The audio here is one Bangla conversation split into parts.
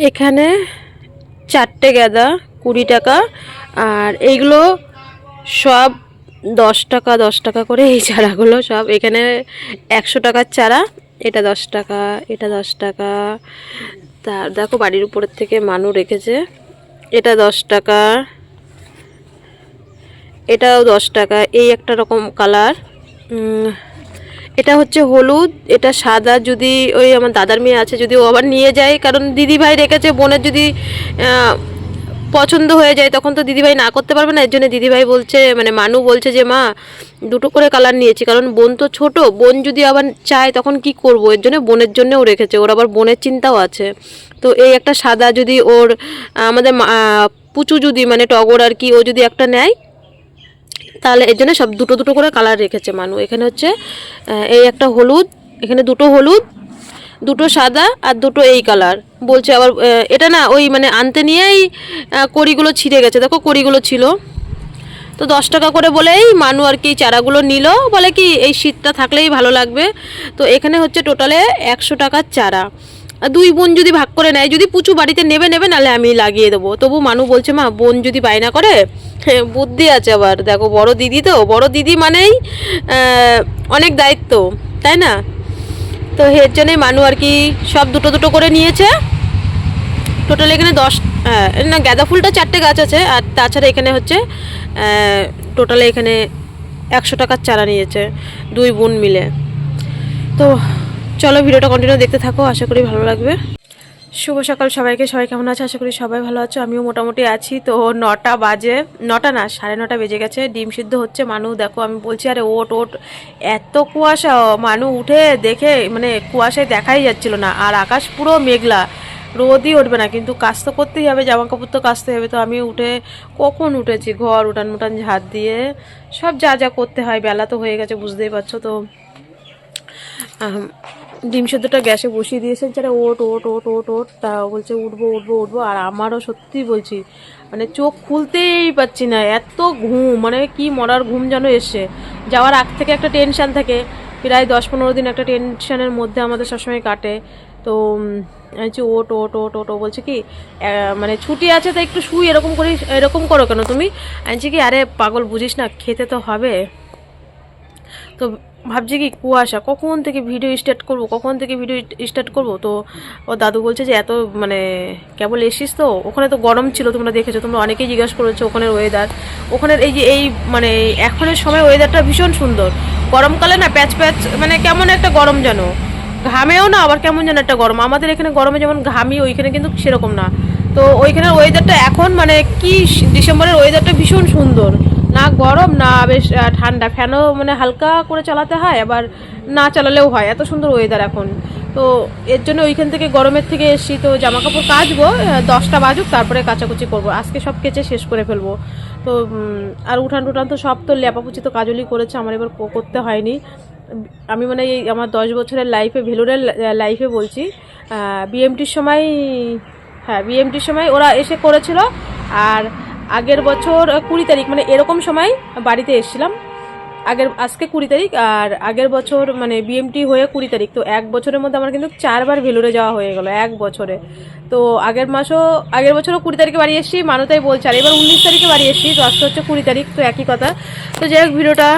এখানে 4টে গাঁদা 20 টাকা, আর এইগুলো সব 10 টাকা 10 টাকা করে। এই চারাগুলো সব এখানে 100 টাকার চারা। এটা 10 টাকা, এটা 10 টাকা। তার দেখো বাড়ির উপরের থেকে মানু রেখেছে। এটা 10 টাকা, এটাও 10 টাকা। এই একটা রকম কালার, এটা হচ্ছে হলুদ, এটা সাদা। যদি ওই আমার দাদার মেয়ে আছে, যদি ও আবার নিয়ে যায়, কারণ দিদিভাই রেখেছে, বোনের যদি পছন্দ হয়ে যায় তখন তো দিদিভাই না করতে পারবে না। এর জন্য দিদিভাই বলছে, মানে মানু বলছে যে মা 2টো করে কালার নিয়েছি, কারণ বোন তো ছোট, বোন যদি আবার চায় তখন কি করব। এর জন্য বোনের জন্যও রেখেছে, ওর আবার বোনের চিন্তাও আছে। তো এই একটা সাদা, যদি ওর আমাদের পুচু যদি মানে টগর আর কি, ও যদি একটা নেয় তাহলে এর জন্য সব 2টো করে কালার রেখেছে মানু। এখানে হচ্ছে এই একটা হলুদ, এখানে 2টো হলুদ, 2টো সাদা, আর 2টো এই কালার বলছে। আবার এটা না ওই মানে আনতে নিয়েই কড়িগুলো ছিঁড়ে গেছে, দেখো কড়িগুলো ছিল। তো 10 টাকা করে বলেই মানু আর কি চারাগুলো নিল, বলে কি এই শীতটা থাকলেই ভালো লাগবে। তো এখানে হচ্ছে টোটালে 100 টাকার চারা। আর 2 বোন যদি ভাগ করে নেয়, যদি পুচু বাড়িতে নেবে নাহলে আমি লাগিয়ে দেবো। তবু মানু বলছে মা বোন যদি বায়না করে, বুদ্ধি আছে আবার। দেখো বড় দিদি, তো বড় দিদি মানেই অনেক দায়িত্ব, তাই না? তো এর জন্যই মানু আর কি সব 2টো করে নিয়েছে। টোটাল এখানে 10, না গাঁদা ফুলটা 4টে গাছ আছে, আর তাছাড়া এখানে হচ্ছে টোটালে এখানে 100 টাকার চারা নিয়েছে 2 বোন মিলে। তো চলো ভিডিওটা কন্টিনিউ দেখতে থাকো, আশা করি ভালো লাগবে। শুভ সকাল সবাইকে, সবাই কেমন আছে? আশা করি সবাই ভালো আছো, আমিও মোটামুটি আছি। তো 9টা বাজে, 9টা না 9:30 বেজে গেছে। ডিম সিদ্ধ হচ্ছে। মানু দেখো, আমি বলছি আরে ওট ওট, এত কুয়াশা। মানু উঠে দেখে মানে কুয়াশায় দেখাই যাচ্ছিল না, আর আকাশ পুরো মেঘলা, রোদই উঠবে না, কিন্তু কাজ তো করতেই হবে, জামা কাপড় তো কাচতে হবে। তো আমি উঠে কখন উঠেছি, ঘর উঠান মুটান ঝাড় দিয়ে সব যা যা করতে হয়, বেলা তো হয়ে গেছে বুঝতেই পারছো। তো ডিম সেদ্ধটা গ্যাসে বসিয়ে দিয়েছেন, যারা ওট ওট ওট ওট ওট, তা বলছে উঠবো উঠবো উঠবো। আর আমারও সত্যি বলছি, মানে চোখ খুলতেই পাচ্ছি না, এত ঘুম, মানে কি মরার ঘুম যেন এসছে। যাওয়ার আগ থেকে একটা টেনশান থাকে, প্রায় 10-15 দিন একটা টেনশানের মধ্যে আমাদের সবসময় কাটে। তো আমি ওট ওট ওট ওট, ও বলছে কি মানে ছুটি আছে তো একটু শুই, এরকম করি, এরকম করো কেন তুমি? আমি কি আরে পাগল বুঝিস না, খেতে তো হবে। তো ভাবছি কি কুয়াশা, কখন থেকে ভিডিও স্টার্ট করব। তো ও দাদু বলছে যে এত মানে কেবল এসিস তো, ওখানে তো গরম ছিল, তোমরা দেখেছো, তোমরা অনেকেই জিজ্ঞাসা করেছো ওখানের ওয়েদার। ওখানের এই যে এই মানে এখনের সময় ওয়েদারটা ভীষণ সুন্দর। গরমকালে না প্যাচ প্যাচ, মানে কেমন একটা গরম যেন, ঘামেও না আবার কেমন যেন একটা গরম। আমাদের এখানে গরমে যেমন ঘামি, ওইখানে কিন্তু সেরকম না। তো ওইখানের ওয়েদারটা এখন মানে কি, ডিসেম্বরের ওয়েদারটা ভীষণ সুন্দর, না গরম না বেশ ঠান্ডা। ফ্যানও মানে হালকা করে চালাতে হয়, আবার না চালালেও হয়, এত সুন্দর ওয়েদার এখন। তো এর জন্য ওইখান থেকে গরমের থেকে এসছি। তো জামা কাপড় কাচবো, 10টা বাজুক, তারপরে কাচাকুচি করবো। আজকে সব কেচে শেষ করে ফেলবো। তো আর উঠান টুটান তো সব তো লেপাপুচি তো কাজলই করেছে, আমার এবার করতে হয়নি। আমি মানে এই আমার 10 বছরের লাইফে, ভেলোরের লাইফে বলছি, বিএমটির সময়, হ্যাঁ বিএমটির সময় ওরা এসে করেছিল। আর আগের বছর 20 তারিখ মানে এরকম সময় বাড়িতে এসেছিলাম। আজকে 20 তারিখ, আর আগের বছর মানে বিএমটি হয়ে 20 তারিখ। তো 1 বছরের মধ্যে আমার কিন্তু 4বার ভেলোরে যাওয়া হয়ে গেল 1 বছরে। তো আগের বছরও 20 তারিখে বাড়ি এসেছি, মানুতাই বলছে, আর এবার 19 তারিখে বাড়ি এসেছি। তো আজকে হচ্ছে 20 তারিখ, তো একই কথা। তো যাই হোক, ভিডিওটা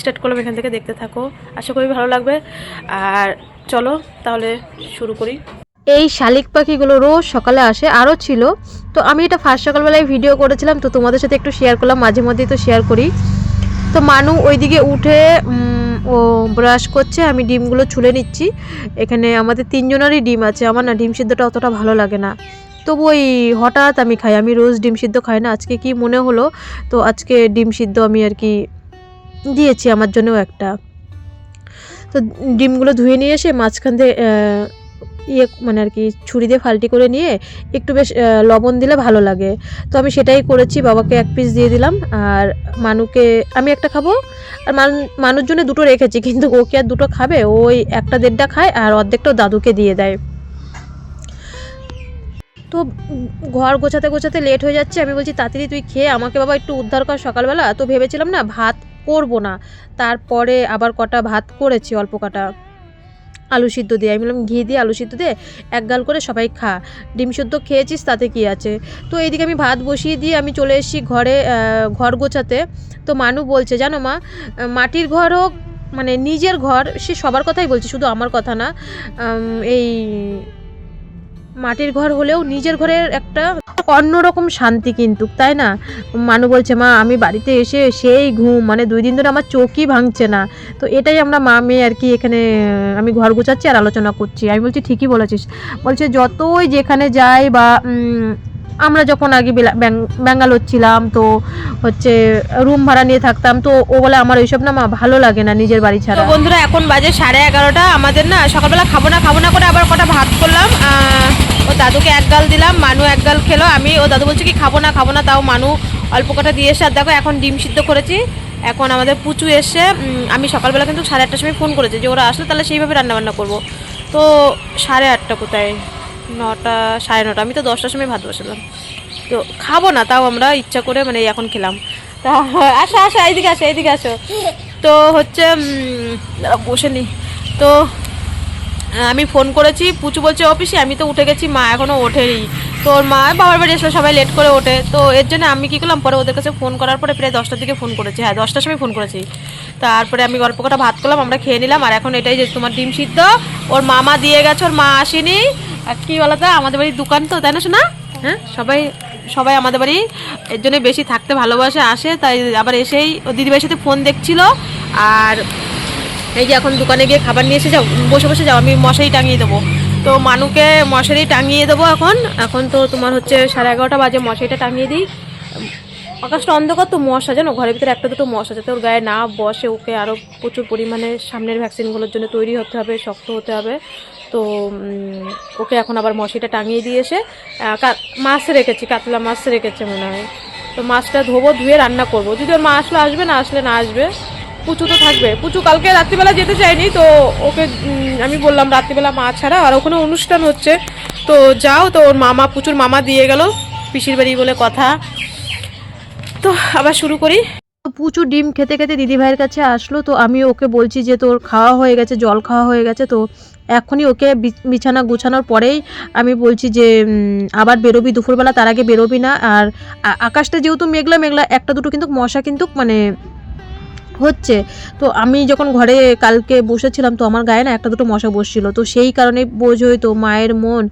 স্টার্ট করলাম, এখান থেকে দেখতে থাকো, আশা করি ভালো লাগবে। আর চলো তাহলে শুরু করি। এই শালিক পাখিগুলো রোজ সকালে আসে, আরও ছিল। তো আমি এটা ফার্স্ট সকালবেলায় ভিডিও করেছিলাম, তো তোমাদের সাথে একটু শেয়ার করলাম, মাঝে মধ্যেই তো শেয়ার করি। তো মানু ওইদিকে উঠে ও ব্রাশ করছে, আমি ডিমগুলো ছুলে নিচ্ছি। এখানে আমাদের 3 জনেরই ডিম আছে। আমার না ডিম সিদ্ধটা অতটা ভালো লাগে না, তবু ওই হঠাৎ আমি খাই। আমি রোজ ডিম সিদ্ধ খাই না, আজকে কি মনে হলো, তো আজকে ডিম সিদ্ধ আমি আর কি দিয়েছি আমার জন্যও একটা। তো ডিমগুলো ধুয়ে নিয়ে এসে মাঝখান থেকে মানে আর কি ছুরি দিয়ে ফাল্টি করে নিয়ে একটু বেশ লবণ দিলে ভালো লাগে। তো আমি সেটাই করেছি, বাবাকে 1 পিস দিয়ে দিলাম, আর মানুকে আমি একটা খাবো। আর মানুষ জন্য 2টো রেখেছি, কিন্তু ও কি আর 2টো খাবে? ওই 1টা-1.5টা খায়, আর অর্ধেকটাও দাদুকে দিয়ে দেয়। তো ঘর গোছাতে গোছাতে লেট হয়ে যাচ্ছে, আমি বলছি তাড়াতাড়ি তুই খেয়ে আমাকে বাবা একটু উদ্ধার কর সকালবেলা। তো ভেবেছিলাম না ভাত করব না, তারপরে আবার কটা ভাত করেছি, অল্প কটা। আলু সিদ্ধ দিয়ে। আমি বললাম ঘি দিয়ে আলু সিদ্ধ দিয়ে এক গাল করে সবাই খা, ডিম সিদ্ধ খেয়েছিস তাতে কি আছে। তো এইদিকে আমি ভাত বসিয়ে দিয়ে আমি চলে এসেছি ঘরে, ঘর গোছাতে। তো মানু বলছে জানো মা, মাটির ঘর হোক মানে নিজের ঘর, সে সবার কথাই বলছে, শুধু আমার কথা না, এই মাটির ঘর হলেও নিজের ঘরের একটা অন্যরকম শান্তি কিন্তু, তাই না? মানু বলছে মা আমি বাড়িতে এসে সেই ঘুম, মানে 2 দিন ধরে আমার চোখই ভাঙছে না। তো এটাই আমরা মা মেয়ে আর কি এখানে আমি ঘর গোছাচ্ছি আর আলোচনা করছি। আমি বলছি ঠিকই বলেছিস। বলছে যতই যেখানে যাই বা আমরা যখন আগে ব্যাঙ্গালোর ছিলাম তো হচ্ছে রুম ভাড়া নিয়ে থাকতাম, তো ও বলে আমার ওইসব না মা ভালো লাগে না নিজের বাড়ি ছাড়া। তো বন্ধুরা এখন বাজে 11:30, আমাদের না সকালবেলা খাবো না করে আবার কটা ভাত করলাম। ও দাদুকে এক গাল দিলাম, মানু এক গাল খেলো। আমি ও দাদু বলছে কি খাবো না, তাও মানু অল্প কটা দিয়ে এসে। আর দেখো এখন ডিম সিদ্ধ করেছি। এখন আমাদের পুচু এসে, আমি সকালবেলা কিন্তু 8:30টার সময় ফোন করেছি যে ওরা আসলে তাহলে সেইভাবে রান্নাবান্না করবো। তো 8:30 কোথায়, 9টা 9:30, আমি তো 10টার সময় ভাত বসালাম। তো খাবো না, তাও আমরা ইচ্ছা করে মানে এখন খেলাম। তা আসো এইদিকে আসো। তো হচ্ছে বসে নি। তো আমি ফোন করেছি, পুচু বলছে অফিসে, আমি তো উঠে গেছি, মা এখনও ওঠেনি। তো ওর মা বাবার বাড়ি আসলে সবাই লেট করে ওঠে, তো এর জন্য আমি কী করলাম, পরে ওদের কাছে ফোন করার পরে প্রায় 10টার দিকে ফোন করেছি, হ্যাঁ 10টার সময় ফোন করেছি। তারপরে আমি গল্প কটা ভাত করলাম, আমরা খেয়ে নিলাম। আর এখন এটাই যে তোমার ডিম সিদ্ধ ওর মামা দিয়ে গেছে, ওর মা আসেনি। আর কী বলতো আমাদের বাড়ির দোকান তো, তাই না শোনা? হ্যাঁ সবাই আমাদের বাড়ি এর জন্য বেশি থাকতে ভালোবাসে, আসে। তাই আবার এসেই ও দিদিভাইয়ের সাথে ফোন দেখছিল। আর এই যে এখন দোকানে গিয়ে খাবার নিয়ে এসে যাও, বসে যাও, আমি মশারি টাঙিয়ে দেবো। তো মানুকে মশারি টাঙিয়ে দেবো। এখন তো তোমার হচ্ছে 11:30 বাজে, মশারিটা টাঙিয়ে দিই। আকাশটা অন্ধকার তো, মশা জানো ঘরের ভিতরে একটা দুটো মশা, যাতে ওর গায়ে না বসে। ওকে আরও প্রচুর পরিমাণে সামনের ভ্যাকসিনগুলোর জন্য তৈরি হতে হবে, শক্ত হতে হবে। তো ওকে এখন আবার মশারিটা টাঙিয়ে দিয়ে এসে মাছ রেখেছি, কাতলা মাছ রেখেছে মনে হয়। তো মাছটা ধুয়ে রান্না করবো। যদি ওর মা আসবে, না আসবে। পুচু তো থাকবে, পুচু কালকে রাত্রিবেলা যেতে চায়নি, তো ওকে আমি বললাম রাত্রিবেলা মা ছাড়া, আর ওখানে অনুষ্ঠান হচ্ছে তো যাও। তো ওর মামা, পুচুর মামা দিয়ে গেল, পিসির বাড়ি বলে কথা। তো আবার শুরু করি। পুচু ডিম খেতে খেতে দিদিভাইয়ের কাছে আসলো। তো আমি ওকে বলছি যে তোর খাওয়া হয়ে গেছে, জল খাওয়া হয়ে গেছে। তো এখনই ওকে বিছানা গুছানোর পরেই আমি বলছি যে আবার বেরোবি দুপুরবেলা, তার আগে বেরোবি না। আর আকাশটা যেহেতু মেঘলা একটা দুটো কিন্তু মশা কিন্তু মানে হচ্ছে। তো আমি যখন ঘরে কালকে বসেছিলাম, তো আমার গায়ে না একটা দুটো মশা বসছিল। তো সেই কারণে বোঝোই তো মায়ের মন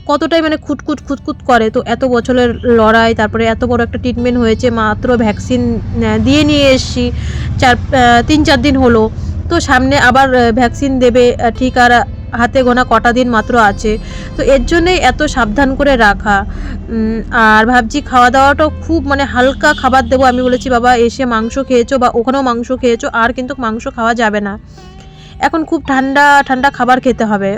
কতটাই মানে খুঁতখুত করে। তো এত বছরের লড়াই, তারপরে এত বড় একটা ট্রিটমেন্ট হয়েছে, মাত্র ভ্যাকসিন দিয়ে নিয়ে এসছি, 3-4 দিন হলো। তো সামনে আবার ভ্যাকসিন দেবে, ঠিক আর হাতে গোনা কটা দিন মাত্র আছে। তো এর জন্যই এত সাবধান করে রাখা। আর ভাবছি খাওয়া দাওয়াটাও খুব মানে হালকা খাবার দেবো। আমি বলেছি বাবা এসে মাংস খেয়েছো বা ওখানেও মাংস খেয়েছো, আর কিন্তু মাংস খাওয়া যাবে না, এখন খুব ঠান্ডা ঠান্ডা খাবার খেতে হবে।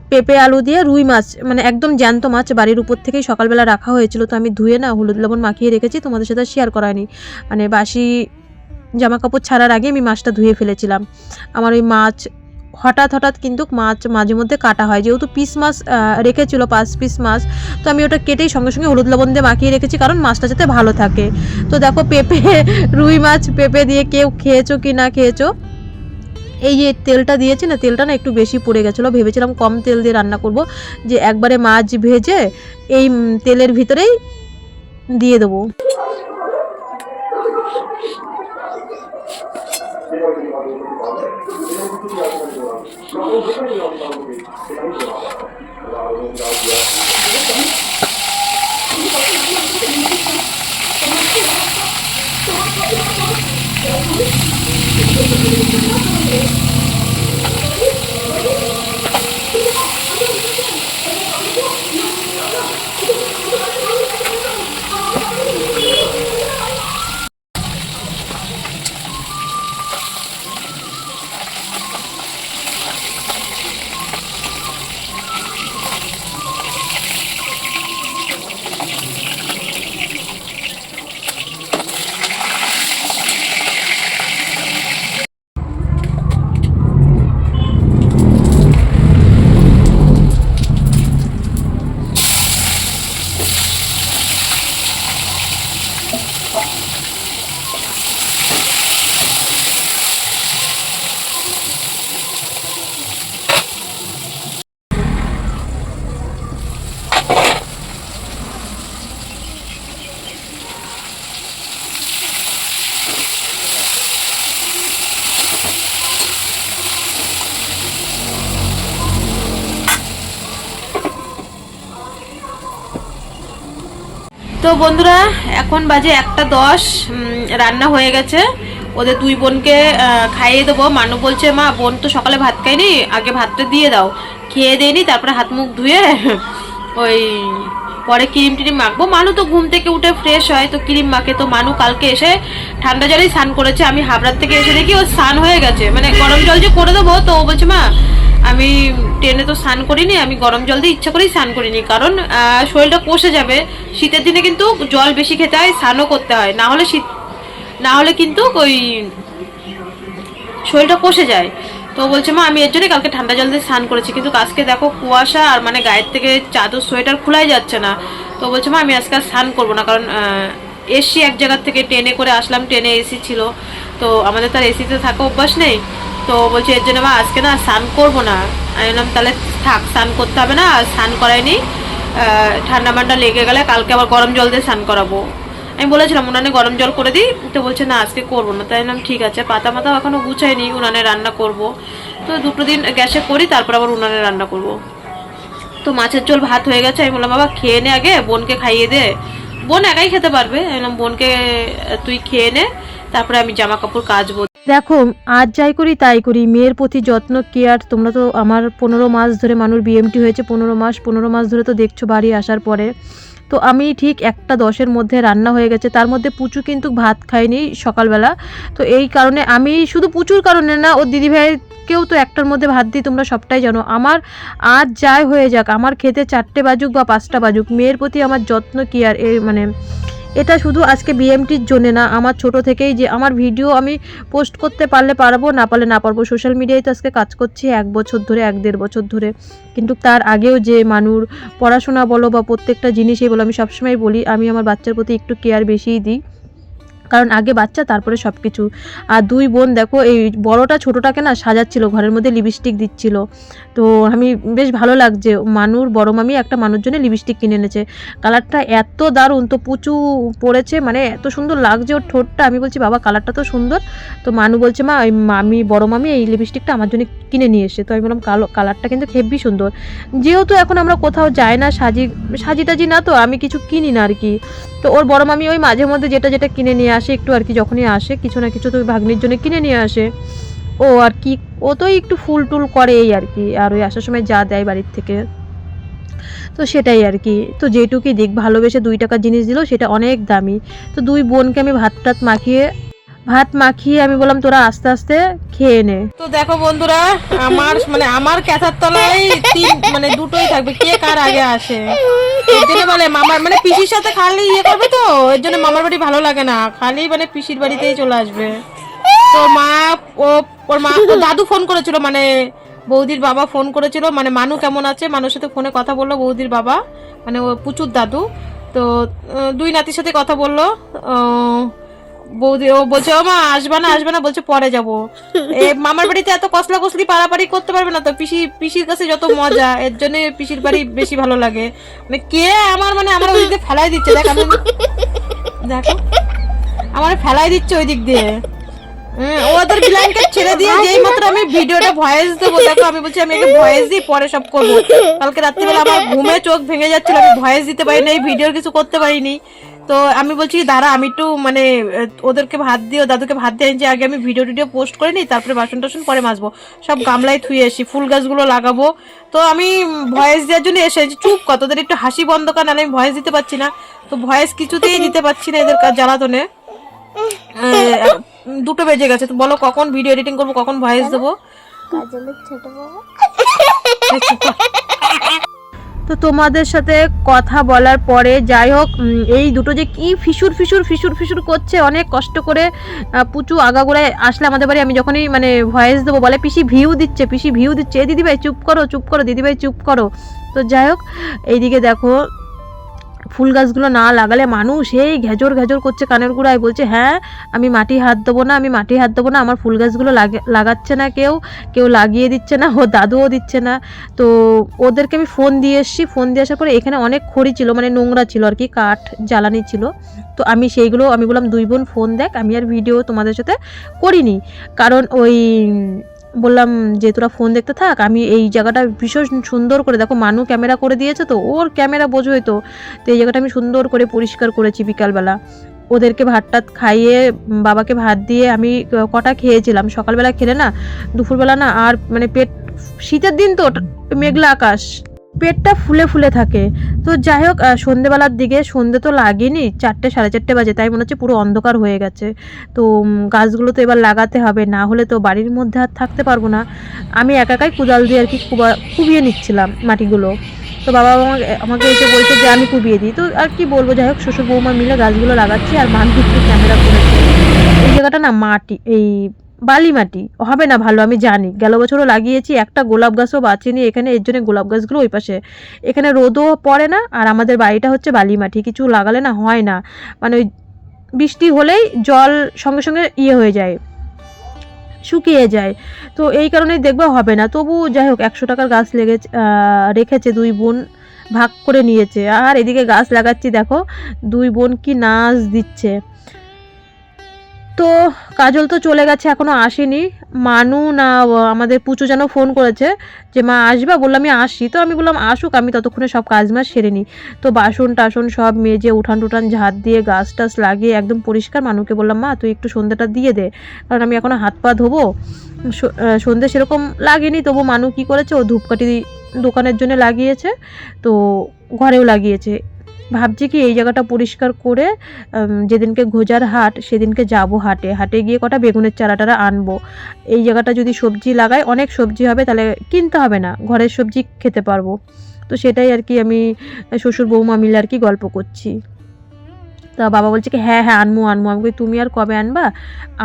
পেঁপে আলু দিয়ে রুই মাছ, মানে একদম জ্যান্ত মাছ, বাড়ির উপর থেকেই সকালবেলা রাখা হয়েছিল। তো আমি ধুয়ে না হলুদ লবণ মাখিয়ে রেখেছি, তোমাদের সাথে শেয়ার করায়নি। মানে বাসি জামা কাপড় ছাড়ার আগে আমি মাছটা ধুয়ে ফেলেছিলাম। আমার ওই মাছ হঠাৎ কিন্তু মাছ মাঝে মধ্যে কাটা হয়, যেহেতু পিস মাছ রেখেছিল 5 পিস মাছ। তো আমি ওটা কেটেই সঙ্গে সঙ্গে হলুদ লবণ দিয়ে মাখিয়ে রেখেছি, কারণ মাছটা যাতে ভালো থাকে। তো দেখো পেঁপে রুই মাছ পেঁপে দিয়ে কেউ খেয়েছো কি না খেয়েছো। এই যে তেলটা দিয়েছি না, তেলটা না একটু বেশি পড়ে গেছিলো, ভেবেছিলাম কম তেল দিয়ে রান্না করব, যে একবারে মাছ ভেজে এই তেলের ভিতরেই দিয়ে দেবো। তো বন্ধুরা এখন বাজে 1:10, রান্না হয়ে গেছে। ওদের দুই বোনকে খাইয়ে দেবো। মানু বলছে মা বোন তো সকালে ভাত খায়নি, আগে ভাতটা দিয়ে দাও, খেয়ে দেয়নি তারপরে হাত মুখ ধুয়ে ওই পরে ক্রিম টিরিম মাখবো। মানু তো ঘুম থেকে উঠে ফ্রেশ হয় তো ক্রিম মাখে। তো মানু কালকে এসে ঠান্ডা জলেই স্নান করেছে। আমি হাবড়ার থেকে এসে দেখি ও স্নান হয়ে গেছে, মানে গরম জল যে করে দেবো, তো ও বলছে মা আমি ট্রেনে তো স্নান করিনি, আমি গরম জল দিয়ে ইচ্ছা করেই স্নান করিনি, কারণ শরীরটা কষে যাবে। শীতের দিনে কিন্তু জল বেশি খেতে হয়, স্নানও করতে হয়, না হলে কিন্তু ওই শরীরটা কষে যায়। তো বলছে মা আমি এর জন্য কালকে ঠান্ডা জল দিয়ে স্নান করেছি, কিন্তু আজকে দেখো কুয়াশা আর মানে গায়ের থেকে চাদর সোয়েটার খোলাই যাচ্ছে না। তো বলছে মা আমি আজকে আর স্নান করবো না, কারণ এসি এক জায়গার থেকে ট্রেনে করে আসলাম, ট্রেনে এসি ছিল, তো আমাদের তার এসিতে থাকা অভ্যাস নেই। তো বলছে এর জন্য মা আজকে না স্নান করবো না। আমি বললাম তাহলে থাক, স্নান করতে হবে না, আর স্নান করায়নি, ঠান্ডা মান্ডা লেগে গেলে কালকে আবার গরম জল দিয়ে স্নান করাবো। আমি বলেছিলাম উনানে গরম জল করে দিই, তো বলছে না আজকে করবো না। তাই বললাম ঠিক আছে, পাতা মাথাও এখনো গুছাইনি, উনানে রান্না করব। তো দুটো দিন গ্যাসে করি, তারপর আবার উনানে রান্না করব। তো মাছের ঝোল ভাত হয়ে গেছে। আমি বললাম বাবা খেয়ে নে, আগে বোনকে খাইয়ে দে, বোন একাই খেতে পারবে। আমি বললাম বোনকে তুই খেয়ে নে, তারপরে আমি জামা কাপড় কাচবো। দেখো আজ যাই করি তাই করি, মেয়ের প্রতি যত্ন কেয়ার। তোমরা তো আমার 15 মাস ধরে, মানুষ বিএমটি হয়েছে 15 মাস ধরে, তো দেখছো বাড়ি আসার পরে। তো আমি ঠিক 1:10-এর মধ্যে রান্না হয়ে গেছে। তার মধ্যে পুচু কিন্তু ভাত খায়নি সকালবেলা। তো এই কারণে আমি, শুধু পুচুর কারণে না, ওর দিদিভাইকেও তো 1টার মধ্যে ভাত দিই, তোমরা সবটাই জানো। আমার আজ যাই হয়ে যাক, আমার খেতে 4টে বাজুক বা 5টা বাজুক, মেয়ের প্রতি আমার যত্ন কেয়ার, মানে এটা শুধু আজকে বিএমটির জন্য না, আমার ছোট থেকেই যে আমার ভিডিও আমি পোস্ট করতে পারলে পারবো, না পারলে না পারবো। সোশ্যাল মিডিয়ায় তো আজকে কাজ করছি 1 বছর ধরে, 1-1.5 বছর ধরে, কিন্তু তার আগেও যে মানুষ পড়াশোনা বলো বা প্রত্যেকটা জিনিসই বলো, আমি সবসময় বলি আমি আমার বাচ্চার প্রতি একটু কেয়ার বেশিই দিই, কারণ আগে বাচ্চা তারপরে সব কিছু। আর দুই বোন দেখো, এই বড়টা ছোটোটাকে না সাজাচ্ছিল, ঘরের মধ্যে লিপস্টিক দিচ্ছিল। তো আমি বেশ ভালো লাগছে, মানুর বড় মামি একটা মানুষ জন্য লিপস্টিক কিনে এনেছে, কালারটা এত দারুণ, তো পুচু পড়েছে, মানে এত সুন্দর লাগছে ওর ঠোঁটটা। আমি বলছি বাবা কালারটা তো সুন্দর, তো মানু বলছে মা আমি বড় মামি এই লিপস্টিকটা আমার জন্য কিনে নিয়ে এসে। তো আমি বললাম কালারটা কিন্তু হেব্বি সুন্দর। যেহেতু এখন আমরা কোথাও যাই না, সাজি না, তো আমি কিছু কিনি না আর কি। তো ওর বড় মামি ওই মাঝে মধ্যে যেটা কিনে নিয়ে আসে একটু আর কি, যখনই আসে কিছু না কিছু তো ওই ভাগ্নির জন্য কিনে নিয়ে আসে। ও আর কি, ও তো একটু ফুল টুল করে এই আর কি, আর ওই আসার সময় যা দেয় বাড়ির থেকে, তো সেটাই আর কি। তো যেটুকুই দিক, ভালোবেসে 2 টাকার জিনিস দিল, সেটা অনেক দামি। তো দুই বোনকে আমি ভাত মাখিয়ে আমি বললাম তোরা আস্তে আস্তে খেয়ে নে। তো দেখো বন্ধুরা, আমার ক্যাথার তলায় মানে দুটোই থাকবে, কে কার আগে আসে। এর জন্য বলে মামার, মানে পিসির সাথে খালি করবে, তো এর জন্য মামার বাড়ি ভালো লাগে না, খালি মানে পিসির বাড়িতেই চলে আসবে। তো ওর দাদু ফোন করেছিল, মানে বৌদির বাবা ফোন করেছিল, মানে মানু কেমন আছে, মানুর সাথে ফোনে কথা বললো বৌদির বাবা, মানে ও পুচুর দাদু। তো দুই নাতির সাথে কথা বললো। বৌদি ও বলছে ও মা আসবে না, বলছে পরে যাবো। মামার বাড়িতে এত কসলি পারাপারি করতে পারবে না, তো পিসির কাছে যত মজা, এর জন্য পিসির বাড়ি বেশি ভালো লাগে। মানে কে আমার ওই দিক দিয়ে ফেলাই দিচ্ছে, দেখো আমার ফেলাই দিচ্ছে ওই দিক দিয়ে। ওদের ব্ল্যাঙ্কেট ছেড়ে দিয়ে যেই মাত্র আমি ভিডিওটা ভয়েস দেবো, দেখো আমি বলছি আমি ভয়েস দিই, পরে সব করবো। কালকে রাত্রিবেলা আমার ঘুমে চোখ ভেঙে যাচ্ছিল, আমি ভয়েস দিতে পারিনি, এই ভিডিওর কিছু করতে পারিনি। তো আমি বলছি দাঁড়া, আমি একটু মানে ওদেরকে ভাত দিয়ে, দাদুকে ভাত দিয়ে যে আগে আমি ভিডিও পোস্ট করে নিই, তারপরে বাসন টাসন পরে মাজবো, সব গামলায় থুয়ে আসি, ফুল গাছগুলো লাগাবো। তো আমি ভয়েস দেওয়ার জন্য এসেছি, চুপ কত, ওদের একটু হাসি বন্ধ কর, নাহলে আমি ভয়েস দিতে পারছি না। তো ভয়েস কিছুতেই দিতে পারছি না এদের জ্বালাতনে। 2টো বেজে গেছে, তো বলো কখন ভিডিও এডিটিং করবো, কখন ভয়েস দেবো। তো তোমাদের সাথে কথা বলার পরে যাই হোক, এই দুটো যে কি ফিসুর করছে, অনেক কষ্ট করে পুচু আগাগোড়ায় আসলে আমাদের বাড়ি। আমি যখনই মানে ভয়েস দেবো বলে পিসি ভিউ দিচ্ছে, এ দিদিভাই চুপ করো দিদিভাই চুপ করো। তো যাই হোক, এইদিকে দেখো ফুল গাছগুলো না লাগালে মানুষ এই ঘেজর করছে কানের গোড়ায়, বলছে হ্যাঁ আমি মাটি হাত দেবো না, আমার ফুল গাছগুলো লাগাচ্ছে না, কেউ লাগিয়ে দিচ্ছে না, ও দাদুও দিচ্ছে না। তো ওদেরকে আমি ফোন দিয়ে আসার পরে এখানে অনেক খড়ি ছিল, মানে নোংরা ছিল আর কি, কাঠ জ্বালানি ছিল। তো আমি সেইগুলো আমি বললাম দুই বোন ফোন দেখ, আমি আর ভিডিও তোমাদের সাথে করিনি, কারণ ওই বললাম যে তোরা ফোন দেখতে থাক, আমি এই জায়গাটা ভীষণ সুন্দর করে, দেখো মানু ক্যামেরা করে দিয়েছে, তো ওর ক্যামেরা বোঝোই তো, তো এই জায়গাটা আমি সুন্দর করে পরিষ্কার করেছি বিকালবেলা। ওদেরকে ভাত টাত খাইয়ে বাবাকে ভাত দিয়ে আমি কটা খেয়েছিলাম, সকালবেলা খেলে না, দুপুরবেলা না আর মানে পেট, শীতের দিন তো মেঘলা আকাশ, পেটটা ফুলে ফুলে থাকে। তো যাই হোক সন্ধেবেলার দিকে, সন্ধে তো লাগেনি, 4টে 4:30 বাজে, তাই মনে হচ্ছে পুরো অন্ধকার হয়ে গেছে। তো গাছগুলো তো এবার লাগাতে হবে, না হলে তো বাড়ির মধ্যে আর থাকতে পারবো না। আমি একাই কুদাল দিয়ে আর কি কুবিয়ে নিচ্ছিলাম মাটিগুলো। তো বাবা আমাকে এসে বলছে যে আমি কুবিয়ে দিই, তো আর কি বলবো, যাই হোক শ্বশুর বৌমা মিলে গাছগুলো লাগাচ্ছি। আর মান ভিত্তিক ক্যামেরা করেছে। এই জায়গাটা না মাটি, এই বালি মাটি হবে না ভালো, আমি জানি, গেল বছরও লাগিয়েছি, একটা গোলাপ গাছও বাঁচেনি এখানে, এর জন্য গোলাপ গাছগুলো ওই পাশে, এখানে রোদও পড়ে না, আর আমাদের বাড়িটা হচ্ছে বালি মাটি, কিছু লাগালে না হয় না, মানে ওই বৃষ্টি হলেই জল সঙ্গে সঙ্গে হয়ে যায়, শুকিয়ে যায়। তো এই কারণেই দেখবো হবে না। তবু যাই হোক 100 টাকার গাছ রেখেছে, 2 বোন ভাগ করে নিয়েছে। আর এদিকে গাছ লাগাচ্ছি, দেখো 2 বোন কি নাচ দিচ্ছে। তো কাজল তো চলে গেছে, এখনও আসেনি। মানু না আমাদের পুচু যেন ফোন করেছে যে মা আসবা, বললাম আমি আসি। তো আমি বললাম আসুক, আমি ততক্ষণে সব কাজ মাছ সেরে নিই। তো বাসন টাসন সব মেজে উঠান টুঠান ঝাড় দিয়ে গাছ টাছ লাগিয়ে একদম পরিষ্কার। মানুকে বললাম মা তুই একটু সন্ধ্যাটা দিয়ে দে, কারণ আমি এখনও হাত পা ধোবো। সন্ধ্যে সেরকম লাগেনি, তবু মানু কী করেছে, ও ধূপকাঠি দোকানের জন্য লাগিয়েছে, তো ঘরেও লাগিয়েছে। ভাবছি কি এই জায়গাটা পরিষ্কার করে যেদিনকে গোজার হাট সেদিনকে যাব হাটে গিয়ে কটা বেগুনের চারা টারা আনবো। এই জায়গাটা যদি সবজি লাগাই, অনেক সবজি হবে, তাহলে কিনতে হবে না, ঘরের সবজি খেতে পারবো। তো সেটাই আর কি আমি শ্বশুর বৌমা মিলে আর কি গল্প করছি। তা বাবা বলছে কি হ্যাঁ হ্যাঁ আনমু। আমি বলি তুমি আর কবে আনবা,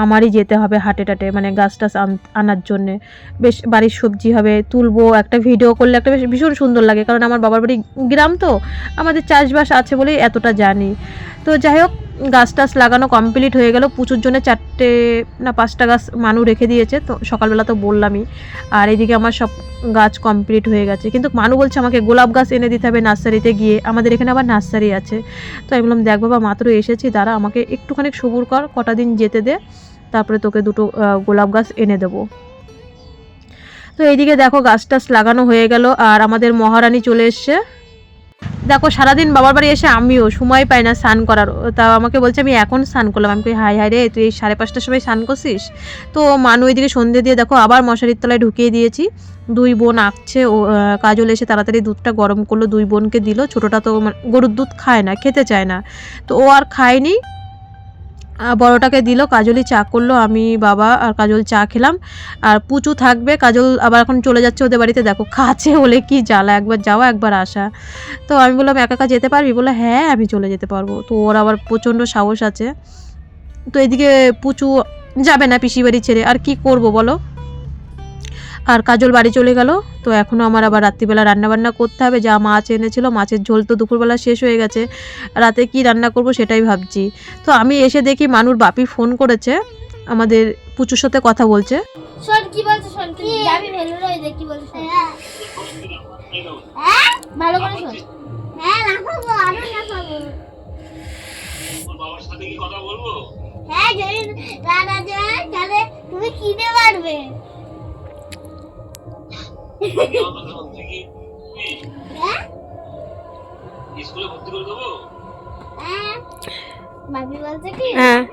আমারই যেতে হবে হাটে টাটে, মানে গাছ টাছ আনার জন্যে। বেশ বাড়ির সবজি হবে, তুলবো, একটা ভিডিও করলে একটা বেশ ভীষণ সুন্দর লাগে, কারণ আমার বাবার বাড়ি গ্রাম, তো আমাদের চাষবাস আছে বলেই এতটা জানি। তো যাই হোক গাছ টাছ লাগানো কমপ্লিট হয়ে গেল। পুচুর জন্য 4টে না 5টা গাছ মানু রেখে দিয়েছে, তো সকালবেলা তো বললামই। আর এদিকে আমার সব গাছ কমপ্লিট হয়ে গেছে, কিন্তু মানু বলছে আমাকে গোলাপ গাছ এনে দিতে হবে নার্সারিতে গিয়ে, আমাদের এখানে আবার নার্সারি আছে। তো আমি বললাম দেখ বাবা মাত্র এসেছি, দাঁড়া আমাকে একটুখানি সবুর কর, কটা দিন যেতে দে, তারপরে তোকে 2টো গোলাপ গাছ এনে দেবো। তো এইদিকে দেখো গাছ টাছ লাগানো হয়ে গেল, আর আমাদের মহারানী চলে এসছে। দেখো সারাদিন বাবার বাড়ি এসে আমিও সময় পাই না স্নান করার, তা আমাকে বলছে আমি এখন স্নান করলাম। আমি কই হাই হাই রে, তুই এই 5:30টার সময় স্নান করছিস? তো মানু ওইদিকে সন্ধ্যে দিয়ে দেখো আবার মশারির তলায় ঢুকিয়ে দিয়েছি। 2 বোন আঁকছে, ও কাজল এসে তাড়াতাড়ি দুধটা গরম করলো, 2 বোনকে দিল। ছোটোটা তো গরুর দুধ খায় না, খেতে চায় না, তো ও আর খায়নি, বড়টাকে দিল। কাজলই চা করলো, আমি বাবা আর কাজল চা খেলাম। আর পুচু থাকবে, কাজল আবার এখন চলে যাচ্ছে ওদের বাড়িতে। দেখো কাছে হলে কি জ্বালা, একবার যাওয়া একবার আসা। তো আমি বললাম একা একা যেতে পারবি? বলে হ্যাঁ আমি চলে যেতে পারবো। তো ওর আবার প্রচণ্ড সাহস আছে। তো এদিকে পুচু যাবে না পিসি বাড়ি ছেড়ে, আর কি করব বলো। আর কাজল বাড়ি চলে গেল। তো এখনও আমার আবার রাত্রিবেলা রান্নাবান্না করতে হবে, যা মাছ এনেছিল মাছের ঝোল তো দুপুরবেলা শেষ হয়ে গেছে, রাতে কি রান্না করব সেটাই ভাবছি। তো আমি এসে দেখি মানুর বাপি ফোন করেছে, আমাদের পুচুর সাথে কথা বলছে। শোন কি বলছে, শোন কি যাবি ভেলুরে, ওই দেখ কি বলছে। হ্যাঁ ভালো করে শোন। হ্যাঁ লাফাবো, আরো লাফাবো। ওর বাবার সাথে কি কথা বলবো? হ্যাঁ যদি রানা যায় তাহলে তুমি কিনে পারবে। হ্যাঁ স্কুলে ভর্তি করে দেবো। হ্যাঁ বাবি বলছে কি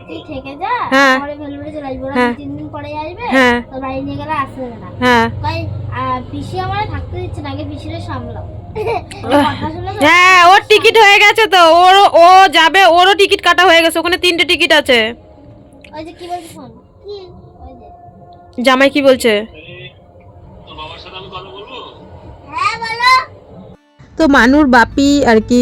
তুই থেকে যা, পরে ভেলুরে চলে আসবো, 3 দিন পরে আসবে, তো বাড়ি নিয়ে গেলে আসবে না। তাই পিসি আমার থাকতে দিচ্ছে না, আগে পিসিরে সামলাও। হ্যাঁ ওর টিকিট হয়ে গেছে, তো ও যাবে, ওরও টিকিট কাটা হয়ে গেছে, ওখানে 3টে টিকিট আছে। ওই যে কি বলছে শোন, কি ওই যে জামাই কি বলছে? তোর বাবার সাথে আমি কথা বলবো। হ্যাঁ বলো। তো মানুর বাপি আর কি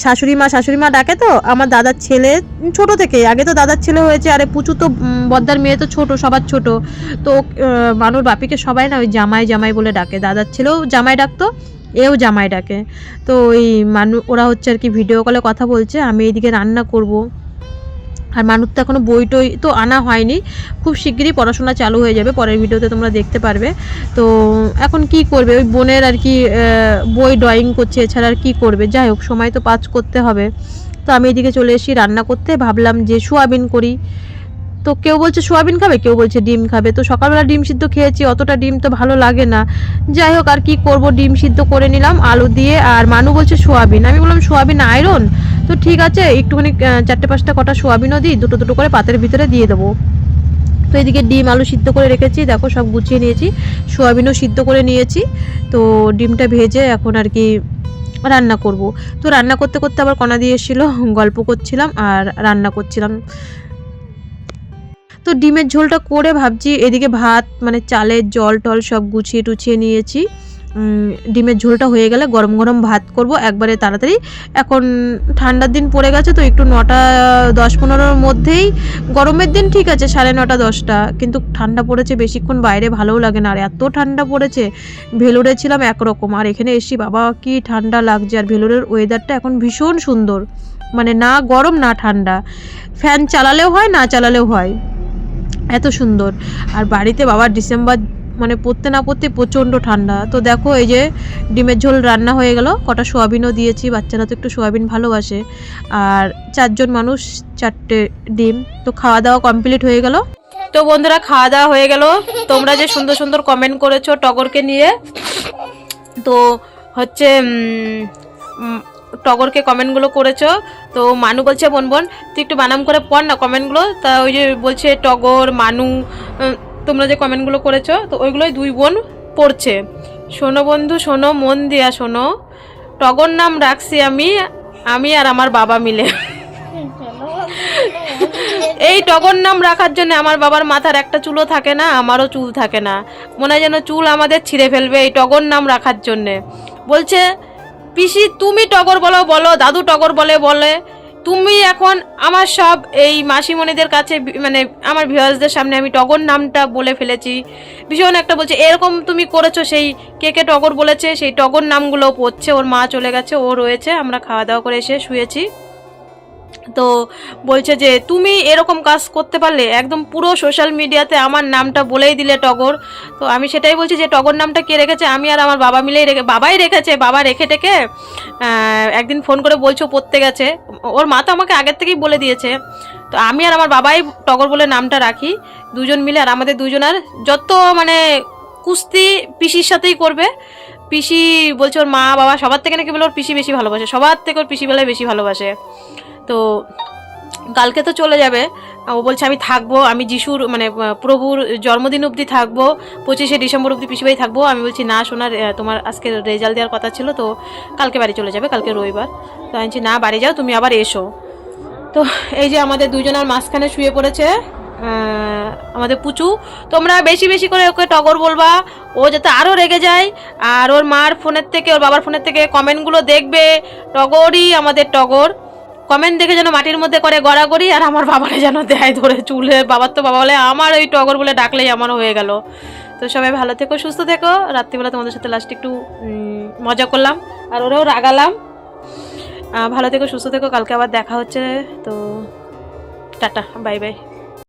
শাশুড়ি মা ডাকে। তো আমার দাদার ছেলে ছোট থেকে, আগে তো দাদার ছেলে হয়েছে, আরে পুচু তো বদ্দার মেয়ে তো ছোট, সবার ছোট। তো মানুর বাপিকে সবাই না ওই জামাই জামাই বলে ডাকে, দাদার ছেলেও জামাই ডাকতো, এও জামাই ডাকে। তো ওই ওরা হচ্ছে আর কি ভিডিও কলে কথা বলছে, আমি এইদিকে রান্না করব। আর মানুষ তো এখনও বই টই তো আনা হয়নি, খুব শিগগিরই পড়াশোনা চালু হয়ে যাবে, পরের ভিডিওতে তোমরা দেখতে পারবে। তো এখন কি করবে, ওই বোনের আর কি বই ড্রয়িং করছে, এছাড়া আর কী করবে। যাই হোক সময় তো পাস করতে হবে। তো আমি এদিকে চলে এসেছি রান্না করতে, ভাবলাম যে সোয়াবিন করি। তো কেউ বলছে সোয়াবিন খাবে, কেউ বলছে ডিম খাবে। তো সকালবেলা ডিম সিদ্ধ খেয়েছি, অতটা ডিম তো ভালো লাগে না। যাই হোক, আর কি করব, ডিম সিদ্ধ করে নিলাম আলু দিয়ে। আর মানু বলছে সোয়াবিন, আমি বললাম সোয়াবিন আয়রন, তো ঠিক আছে একটুখানি 4-5টা কটা সোয়াবিনও দিই, দুটো দুটো করে পাতের ভিতরে দিয়ে দেবো। তো এদিকে ডিম আলু সিদ্ধ করে রেখেছি, দেখো সব গুছিয়ে নিয়েছি, সোয়াবিনও সিদ্ধ করে নিয়েছি। তো ডিমটা ভেজে এখন আর কি রান্না করব। তো রান্না করতে করতে আবার কণা দিয়ে এসেছিলো, গল্প করছিলাম আর রান্না করছিলাম। তো ডিমের ঝোলটা করে ভাবছি এদিকে ভাত মানে চালের জল টল সব গুছিয়ে টুছিয়ে নিয়েছি। ডিমের ঝোলটা হয়ে গেলে গরম গরম ভাত করব একবারে তাড়াতাড়ি। এখন ঠান্ডার দিন পড়ে গেছে, তো একটু 9টা 10-15-র মধ্যেই, গরমের দিন ঠিক আছে 9:30 10টা, কিন্তু ঠান্ডা পড়েছে বেশিক্ষণ বাইরে ভালোও লাগে না। আর এত ঠান্ডা পড়েছে, ভেলোরে ছিলাম একরকম, আর এখানে এসি বাবা কি ঠান্ডা লাগছে। আর ভেলোরের ওয়েদারটা এখন ভীষণ সুন্দর, মানে না গরম না ঠান্ডা, ফ্যান চালালেও হয় না চালালেও হয়, এত সুন্দর। আর বাড়িতে বাবা ডিসেম্বর মানে পড়তে না পড়তে প্রচণ্ড ঠান্ডা। তো দেখো এই যে ডিমের ঝোল রান্না হয়ে গেল, কটা সোয়াবিনও দিয়েছি, বাচ্চারা তো একটু সোয়াবিন ভালোবাসে। আর 4 জন মানুষ 4টে ডিম। তো খাওয়া দাওয়া কমপ্লিট হয়ে গেল। তো বন্ধুরা খাওয়া দাওয়া হয়ে গেল। তোমরা যে সুন্দর সুন্দর কমেন্ট করেছো টগরকে নিয়ে, তো হচ্ছে টগরকে কমেন্টগুলো করেছো। তো মানু বলছে বোন বোন তুই একটু বানাম করে পড় না কমেন্টগুলো। তা ওই যে বলছে টগর মানু, তোমরা যে কমেন্টগুলো করেছো তো ওইগুলোই 2 বোন পড়ছে। শোনো বন্ধু শোনো, মন দিয়া শোনো, টগর নাম রাখছি আমি আর আমার বাবা মিলে। এই টগর নাম রাখার জন্য আমার বাবার মাথার একটা চুলও থাকে না, আমারও চুল থাকে না, মনে হয় যেন চুল আমাদের ছিঁড়ে ফেলবে এই টগর নাম রাখার জন্যে। বলছে পিসি তুমি টগর বলো বলো, দাদু টগর বলে তুমি এখন আমার সব এই মাসিমণিদের কাছে মানে আমার ভিউয়ার্সদের সামনে আমি টগর নামটা বলে ফেলেছি। ভীষণ একটা বলছে এরকম তুমি করেছো, সেই কে টগর বলেছে সেই টগর নামগুলো পড়ছে। ওর মা চলে গেছে, ও রয়েছে, আমরা খাওয়া দাওয়া করে এসে শুয়েছি। তো বলছে যে তুমি এরকম কাজ করতে পারলে, একদম পুরো সোশ্যাল মিডিয়াতে আমার নামটা বলেই দিলে টগর। তো আমি সেটাই বলছি যে টগর নামটা কে রেখেছে, আমি আর আমার বাবা মিলেই বাবাই রেখেছে। বাবা রেখে টেকে একদিন ফোন করে বলছো পড়তে গেছে, ওর মা তো আমাকে আগের থেকেই বলে দিয়েছে। তো আমি আর আমার বাবাই টগর বলে নামটা রাখি, 2 জন মিলে। আর আমাদের 2 জনের যত মানে কুস্তি পিসির সাথেই করবে। পিসি বলছে ওর মা বাবা সবার থেকে নাকি বলে ওর পিসি বেশি ভালোবাসে, সবার থেকে ওর পিসি বেলায় বেশি ভালোবাসে। তো কালকে তো চলে যাবে, ও বলছে আমি থাকবো, আমি যিশুর মানে প্রভুর জন্মদিন অবধি থাকবো, 25শে ডিসেম্বর অবধি পিসিবাড়ি থাকবো। আমি বলছি না সোনার, তোমার আজকে রেজাল্ট দেওয়ার কথা ছিল, তো কালকে বাড়ি চলে যাবে, কালকে রবিবার। তো আমি বলছি না বাড়ি যাও, তুমি আবার এসো। তো এই যে আমাদের 2 জনের মাঝখানে শুয়ে পড়েছে আমাদের পুচু। তোমরা বেশি বেশি করে ওকে টগর বলবা, ও যাতে আরও রেগে যায়। আর ওর মার ফোনের থেকে ওর বাবার ফোনের থেকে কমেন্টগুলো দেখবে, টগরই আমাদের টগর। কমেন্ট দেখে যেন মাটির মধ্যে করে গড়াগড়ি, আর আমার বাবারে যেন দেয় ধরে চুলে। বাবার তো বাবা বলে আমার ওই টগর বলে ডাকলেই আমারও হয়ে গেল। তো সবাই ভালো থেকো, সুস্থ থেকো। রাত্রিবেলা তোমাদের সাথে লাস্টে একটু মজা করলাম আর ওরাও রাগালাম। ভালো থেকো, সুস্থ থেকো, কালকে আবার দেখা হচ্ছে। তো টাটা, বাই বাই।